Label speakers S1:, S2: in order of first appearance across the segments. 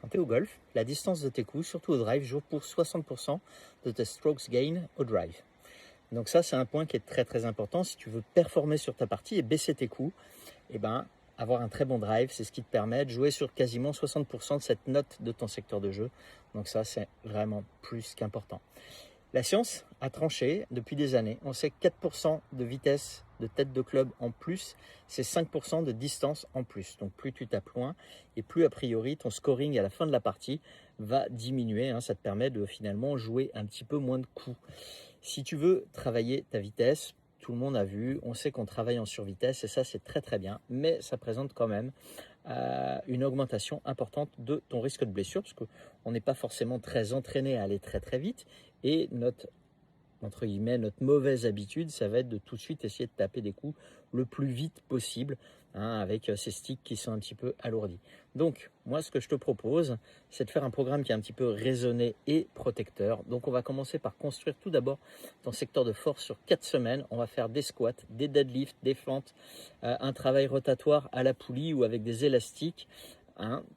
S1: Quand tu es au golf, la distance de tes coups, surtout au drive, joue pour 60% de tes strokes gain au drive. Donc ça, c'est un point qui est très très important. Si tu veux performer sur ta partie et baisser tes coups, eh ben, avoir un très bon drive, c'est ce qui te permet de jouer sur quasiment 60% de cette note de ton secteur de jeu. Donc ça, c'est vraiment plus qu'important. La science a tranché depuis des années. On sait que 4% de vitesse de tête de club en plus, c'est 5% de distance en plus. Donc plus tu tapes loin et plus a priori ton scoring à la fin de la partie va diminuer. Ça te permet de finalement jouer un petit peu moins de coups. Si tu veux travailler ta vitesse, tout le monde a vu, on sait qu'on travaille en survitesse et ça c'est très très bien, mais ça présente quand même une augmentation importante de ton risque de blessure parce qu'on n'est pas forcément très entraîné à aller très très vite et notre mauvaise habitude, ça va être de tout de suite essayer de taper des coups le plus vite possible, avec ces sticks qui sont un petit peu alourdis. Donc, moi, ce que je te propose, c'est de faire un programme qui est un petit peu raisonné et protecteur. Donc, on va commencer par construire tout d'abord ton secteur de force sur 4 semaines. On va faire des squats, des deadlifts, des fentes, un travail rotatoire à la poulie ou avec des élastiques.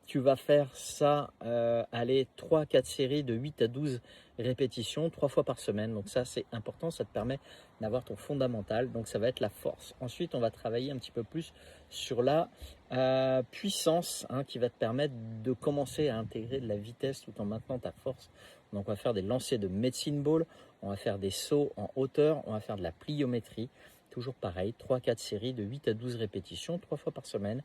S1: Tu vas faire ça, 3-4 séries de 8 à 12 répétitions, 3 fois par semaine. Donc ça, c'est important, ça te permet d'avoir ton fondamental. Donc ça va être la force. Ensuite, on va travailler un petit peu plus sur la puissance, qui va te permettre de commencer à intégrer de la vitesse tout en maintenant ta force. Donc on va faire des lancers de medicine ball, on va faire des sauts en hauteur, on va faire de la pliométrie. Toujours pareil, 3-4 séries de 8 à 12 répétitions, 3 fois par semaine.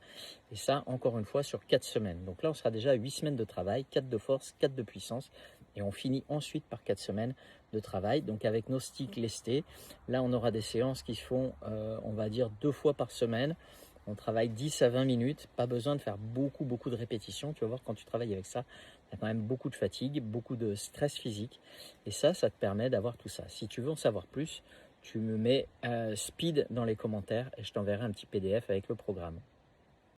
S1: Et ça, encore une fois, sur 4 semaines. Donc là, on sera déjà à 8 semaines de travail, 4 de force, 4 de puissance. Et on finit ensuite par 4 semaines de travail. Donc avec nos sticks lestés, là, on aura des séances qui se font, on va dire, 2 fois par semaine. On travaille 10 à 20 minutes. Pas besoin de faire beaucoup de répétitions. Tu vas voir, quand tu travailles avec ça, il y a quand même beaucoup de fatigue, beaucoup de stress physique. Et ça te permet d'avoir tout ça. Si tu veux en savoir plus, tu me mets speed dans les commentaires et je t'enverrai un petit PDF avec le programme.